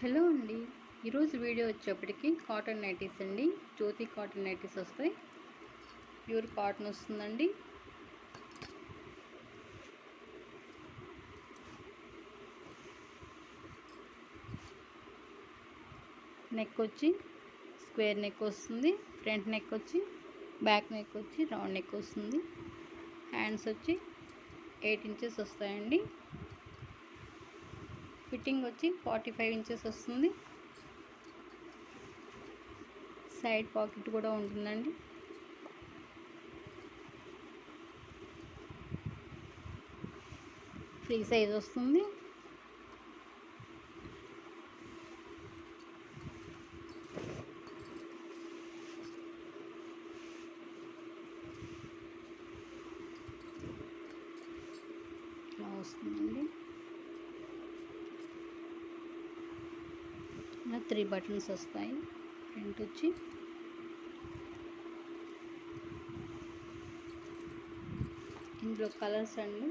Hello అండి. ఈరోజు video వచ్చేప్పటికి కాటన్ నైటీస్ అండి. జ్యోతి కాటన్ నైటీస్ వస్తాయి. ప్యూర్ కాటన్ వస్తుందండి. నెక్ వచ్చి స్క్వేర్ నెక్ వస్తుంది. ఫ్రంట్ నెక్ వచ్చి బ్యాక్ నెక్ వచ్చి రౌండ్ నెక్ వస్తుంది. హ్యాండ్స్ వచ్చి 8 ఇంచెస్ వస్తాయండి. ఫిట్టింగ్ వచ్చి 45 ఇంచెస్ వస్తుంది. సైడ్ పాకెట్ కూడా ఉంటుందండి. ఫ్రీ సైజ్ వస్తుంది. ఇలా వస్తుందండి. ఇలా 3 బటన్స్ వస్తాయి. ఫ్రంట్ వచ్చి ఇందులో కలర్స్ అండి,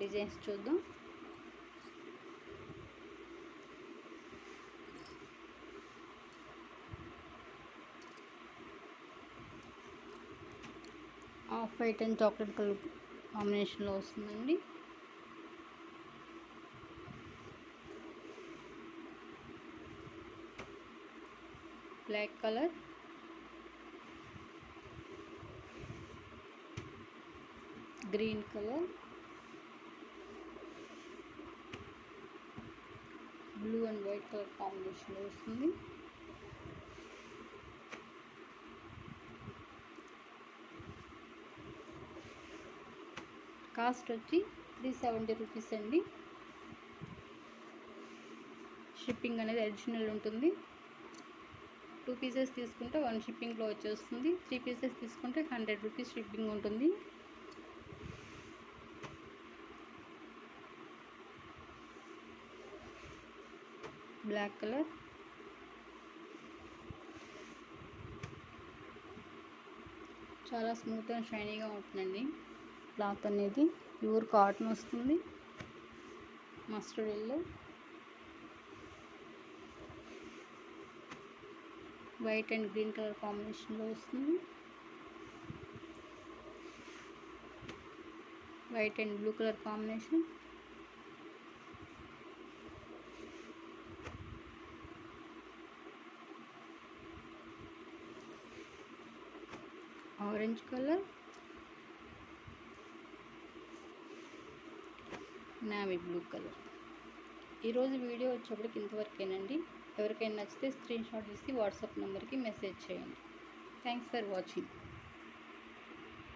డిజైన్స్ చూద్దాం. Off white and chocolate colour కాంబినేషన్లో వస్తుందండి. Black colour, green colour, blue and white colour కాంబినేషన్లో వస్తుంది. కాస్ట్ వచ్చి 370 రూపీస్ అండి. షిప్పింగ్ అనేది అడిషనల్ ఉంటుంది. 2 పీసెస్ తీసుకుంటే 1 షిప్పింగ్లో వచ్చేస్తుంది. 3 పీసెస్ తీసుకుంటే 100 రూపీస్ షిప్పింగ్ ఉంటుంది. బ్లాక్ కలర్, చాలా స్మూత్ అండ్ షైనీగా ఉంటుందండి. క్లాత్ అనేది ప్యూర్ కాటన్ వస్తుంది. Mustard yellow, white and green colour కాంబినేషన్లో వస్తుంది. White and blue colour combination, orange colour, navy blue colour. ఈరోజు వీడియో వచ్చేప్పటికి ఇంతవరకేనండి. ఎవరికైనా నచ్చితే స్క్రీన్ షాట్ తీసి వాట్సాప్ నెంబర్కి మెసేజ్ చేయండి. Thanks for watching.